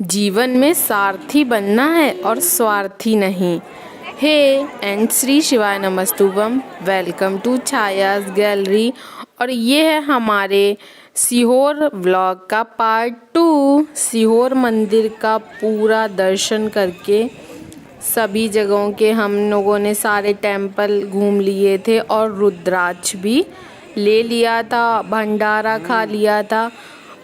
जीवन में सारथी बनना है और स्वार्थी नहीं। हे एंड श्री शिवाय नमस्तुभम। Welcome to Chhaya's gallery. और ये है हमारे सीहोर व्लॉग का पार्ट 2। सीहोर मंदिर का पूरा दर्शन करके सभी जगहों के हम लोगों ने सारे टेंपल घूम लिए थे और रुद्राक्ष भी ले लिया था, भंडारा खा लिया था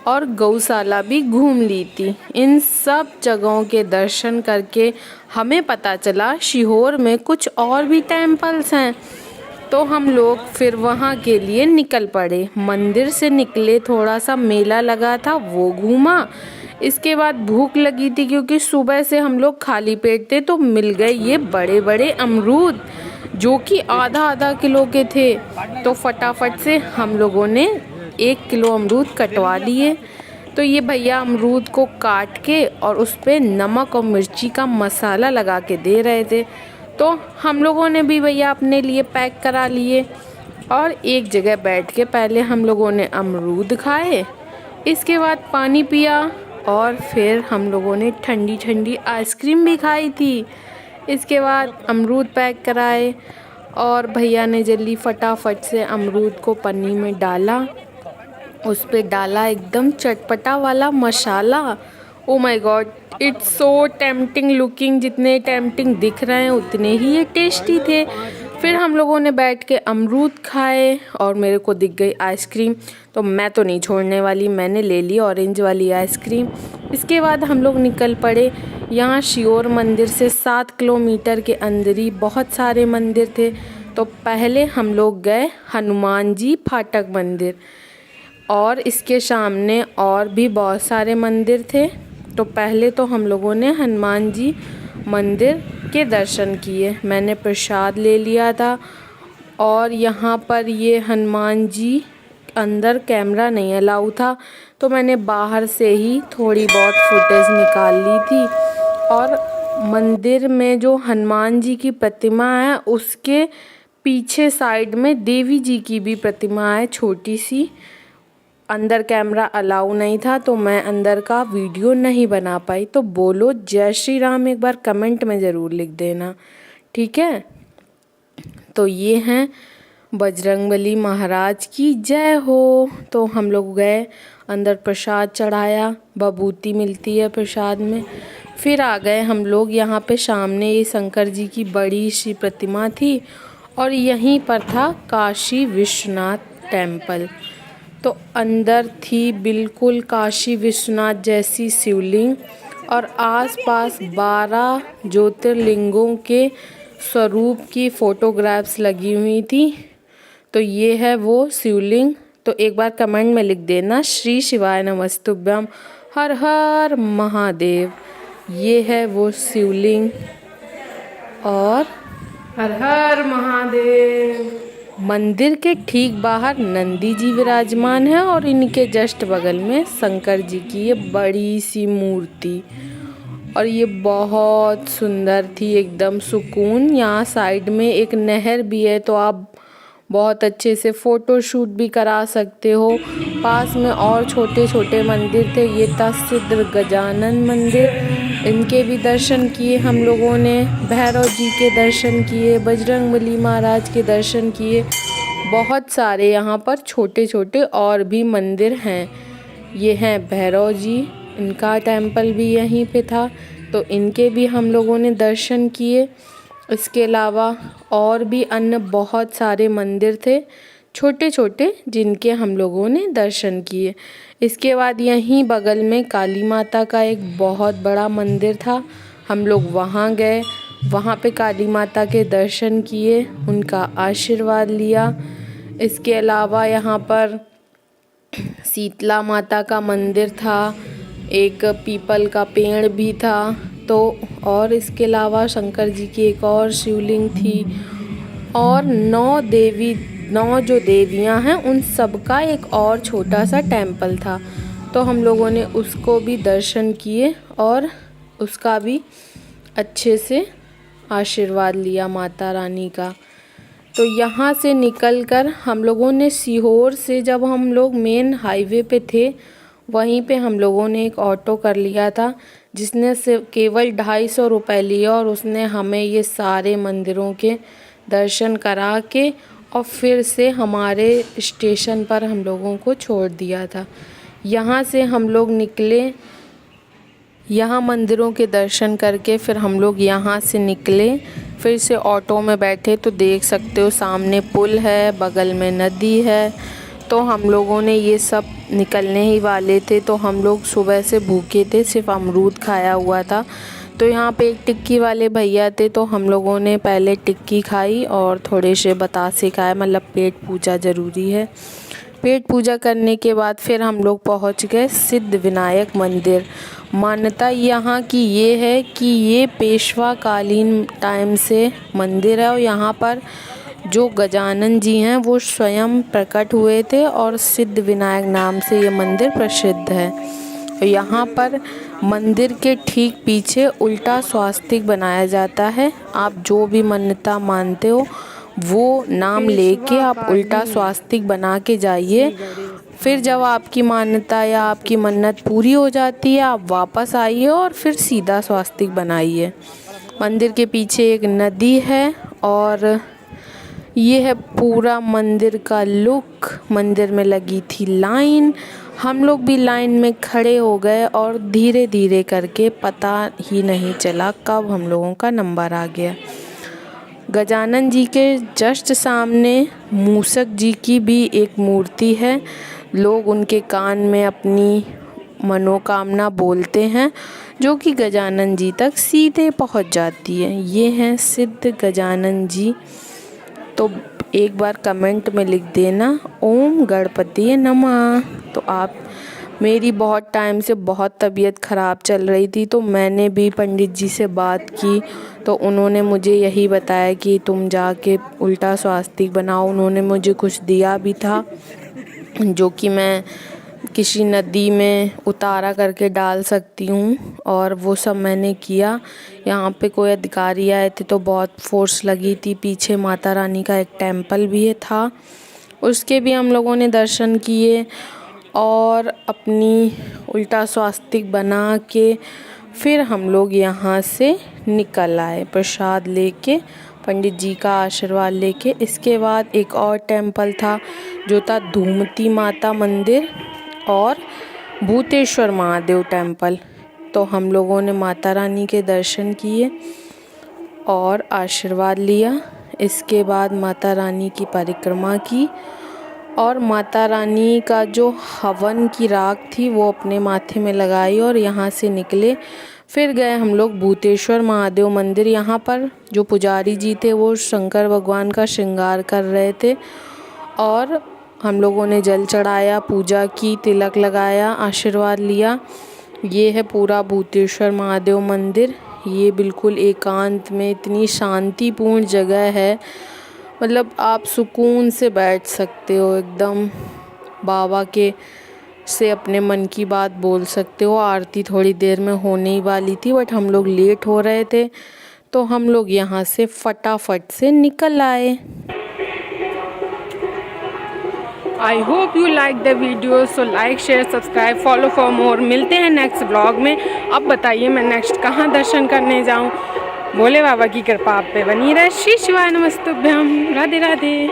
और गौशाला भी घूम ली थी। इन सब जगहों के दर्शन करके हमें पता चला सीहोर में कुछ और भी टेंपल्स हैं, तो हम लोग फिर वहाँ के लिए निकल पड़े। मंदिर से निकले, थोड़ा सा मेला लगा था वो घूमा। इसके बाद भूख लगी थी क्योंकि सुबह से हम लोग खाली पेट थे, तो मिल गए ये बड़े बड़े अमरूद जो कि आधा आधा किलो के थे। तो फटाफट से हम लोगों ने 1 किलो अमरूद कटवा लिए। तो ये भैया अमरूद को काट के और उस पर नमक और मिर्ची का मसाला लगा के दे रहे थे, तो हम लोगों ने भी भैया अपने लिए पैक करा लिए और एक जगह बैठ के पहले हम लोगों ने अमरूद खाए, इसके बाद पानी पिया और फिर हम लोगों ने ठंडी ठंडी आइसक्रीम भी खाई थी। इसके बाद अमरूद पैक कराए और भैया ने जल्दी फटाफट से अमरूद को पन्नी में डाला, उस पे डाला एकदम चटपटा वाला मसाला। Oh my God, it's so tempting looking. जितने टेम्पटिंग दिख रहे हैं उतने ही ये टेस्टी थे। फिर हम लोगों ने बैठ के अमरूद खाए और मेरे को दिख गई आइसक्रीम, तो मैं तो नहीं छोड़ने वाली, मैंने ले ली ऑरेंज वाली आइसक्रीम। इसके बाद हम लोग निकल पड़े। यहाँ सीहोर मंदिर से 7 किलोमीटर के अंदर ही बहुत सारे मंदिर थे। तो पहले हम लोग गए हनुमान जी फाटक मंदिर और इसके सामने और भी बहुत सारे मंदिर थे। तो पहले तो हम लोगों ने हनुमान जी मंदिर के दर्शन किए। मैंने प्रसाद ले लिया था और यहाँ पर ये हनुमान जी अंदर कैमरा नहीं अलाउ था, तो मैंने बाहर से ही थोड़ी बहुत फुटेज निकाल ली थी। और मंदिर में जो हनुमान जी की प्रतिमा है उसके पीछे साइड में देवी जी की भी प्रतिमा है छोटी सी। अंदर कैमरा अलाउ नहीं था तो मैं अंदर का वीडियो नहीं बना पाई। तो बोलो जय श्री राम एक बार कमेंट में ज़रूर लिख देना, ठीक है। तो ये हैं बजरंगबली महाराज की जय हो। तो हम लोग गए अंदर, प्रसाद चढ़ाया, बबूती मिलती है प्रसाद में। फिर आ गए हम लोग यहाँ पे। सामने ये शंकर जी की बड़ी सी प्रतिमा थी और यहीं पर था काशी विश्वनाथ टेम्पल। तो अंदर थी बिल्कुल काशी विश्वनाथ जैसी शिवलिंग और आसपास 12 ज्योतिर्लिंगों के स्वरूप की फोटोग्राफ्स लगी हुई थी। तो ये है वो शिवलिंग। तो एक बार कमेंट में लिख देना श्री शिवाय नमस्तुभ्यम, हर हर महादेव। ये है वो शिवलिंग और हर हर महादेव। मंदिर के ठीक बाहर नंदी जी विराजमान है और इनके जस्ट बगल में शंकर जी की ये बड़ी सी मूर्ति, और ये बहुत सुंदर थी, एकदम सुकून। यहाँ साइड में एक नहर भी है, तो आप बहुत अच्छे से फ़ोटो शूट भी करा सकते हो। पास में और छोटे छोटे मंदिर थे। ये था सिद्ध गजानन मंदिर, इनके भी दर्शन किए हम लोगों ने। भैरव जी के दर्शन किए, बजरंगबली महाराज के दर्शन किए। बहुत सारे यहाँ पर छोटे छोटे और भी मंदिर हैं। ये हैं भैरव जी, इनका टेम्पल भी यहीं पे था, तो इनके भी हम लोगों ने दर्शन किए। इसके अलावा और भी अन्य बहुत सारे मंदिर थे छोटे छोटे, जिनके हम लोगों ने दर्शन किए। इसके बाद यहीं बगल में काली माता का एक बहुत बड़ा मंदिर था, हम लोग वहाँ गए। वहाँ पे काली माता के दर्शन किए, उनका आशीर्वाद लिया। इसके अलावा यहाँ पर शीतला माता का मंदिर था, एक पीपल का पेड़ भी था। तो और इसके अलावा शंकर जी की एक और शिवलिंग थी और 9 जो देवियां हैं उन सब का एक और छोटा सा टेम्पल था। तो हम लोगों ने उसको भी दर्शन किए और उसका भी अच्छे से आशीर्वाद लिया माता रानी का। तो यहाँ से निकलकर हम लोगों ने सीहोर से, जब हम लोग मेन हाईवे पे थे, वहीं पे हम लोगों ने एक ऑटो कर लिया था जिसने सिर्फ केवल 250 रुपये लिए और उसने हमें ये सारे मंदिरों के दर्शन करा के और फिर से हमारे स्टेशन पर हम लोगों को छोड़ दिया था। यहाँ से हम लोग निकले, यहाँ मंदिरों के दर्शन करके फिर हम लोग यहाँ से निकले, फिर से ऑटो में बैठे तो देख सकते हो सामने पुल है, बगल में नदी है। तो हम लोगों ने ये सब निकलने ही वाले थे, तो हम लोग सुबह से भूखे थे, सिर्फ अमरूद खाया हुआ था। तो यहाँ पे एक टिक्की वाले भैया थे, तो हम लोगों ने पहले टिक्की खाई और थोड़े से बतासे खाए, मतलब पेट पूजा ज़रूरी है। पेट पूजा करने के बाद फिर हम लोग पहुँच गए सिद्ध विनायक मंदिर। मान्यता यहाँ की ये है कि ये पेशवा कालीन टाइम से मंदिर है और यहाँ पर जो गजानन जी हैं वो स्वयं प्रकट हुए थे और सिद्ध विनायक नाम से ये मंदिर प्रसिद्ध है। यहाँ पर मंदिर के ठीक पीछे उल्टा स्वास्तिक बनाया जाता है। आप जो भी मान्यता मानते हो वो नाम लेके आप उल्टा स्वास्तिक बना के जाइए। फिर जब आपकी मान्यता या आपकी मन्नत पूरी हो जाती है आप वापस आइए और फिर सीधा स्वास्तिक बनाइए। मंदिर के पीछे एक नदी है और ये है पूरा मंदिर का लुक। मंदिर में लगी थी लाइन, हम लोग भी लाइन में खड़े हो गए और धीरे धीरे करके पता ही नहीं चला कब हम लोगों का नंबर आ गया। गजानन जी के जस्ट सामने मूसक जी की भी एक मूर्ति है। लोग उनके कान में अपनी मनोकामना बोलते हैं जो कि गजानन जी तक सीधे पहुंच जाती है। ये हैं सिद्ध गजानन जी। तो एक बार कमेंट में लिख देना ओम गणपति नमः। तो आप, मेरी बहुत टाइम से बहुत तबीयत ख़राब चल रही थी, तो मैंने भी पंडित जी से बात की तो उन्होंने मुझे यही बताया कि तुम जाके उल्टा स्वास्तिक बनाओ। उन्होंने मुझे कुछ दिया भी था जो कि मैं किसी नदी में उतारा करके डाल सकती हूँ और वो सब मैंने किया। यहाँ पे कोई अधिकारी आए थे तो बहुत फोर्स लगी थी। पीछे माता रानी का एक टेम्पल भी था, उसके भी हम लोगों ने दर्शन किए और अपनी उल्टा स्वास्तिक बना के फिर हम लोग यहाँ से निकल आए प्रसाद लेके, पंडित जी का आशीर्वाद लेके। इसके बाद एक और टेम्पल था जो था धूमती माता मंदिर और भूतेश्वर महादेव टेम्पल। तो हम लोगों ने माता रानी के दर्शन किए और आशीर्वाद लिया। इसके बाद माता रानी की परिक्रमा की और माता रानी का जो हवन की राख थी वो अपने माथे में लगाई और यहाँ से निकले। फिर गए हम लोग भूतेश्वर महादेव मंदिर। यहाँ पर जो पुजारी जी थे वो शंकर भगवान का श्रृंगार कर रहे थे और हम लोगों ने जल चढ़ाया, पूजा की, तिलक लगाया, आशीर्वाद लिया। ये है पूरा भूतेश्वर महादेव मंदिर। ये बिल्कुल एकांत में इतनी शांतिपूर्ण जगह है, मतलब आप सुकून से बैठ सकते हो, एकदम बाबा के से अपने मन की बात बोल सकते हो। आरती थोड़ी देर में होने ही वाली थी बट हम लोग लेट हो रहे थे तो हम लोग यहाँ से फटाफट से निकल आए। I hope you like the video, so like share subscribe follow for more. मिलते हैं नेक्स्ट ब्लॉग में। अब बताइए मैं नेक्स्ट कहाँ दर्शन करने जाऊँ। भोले बाबा की कृपा आप पे बनी रहे। श्री शिवाय नमस्तुभ्यम। राधे राधे।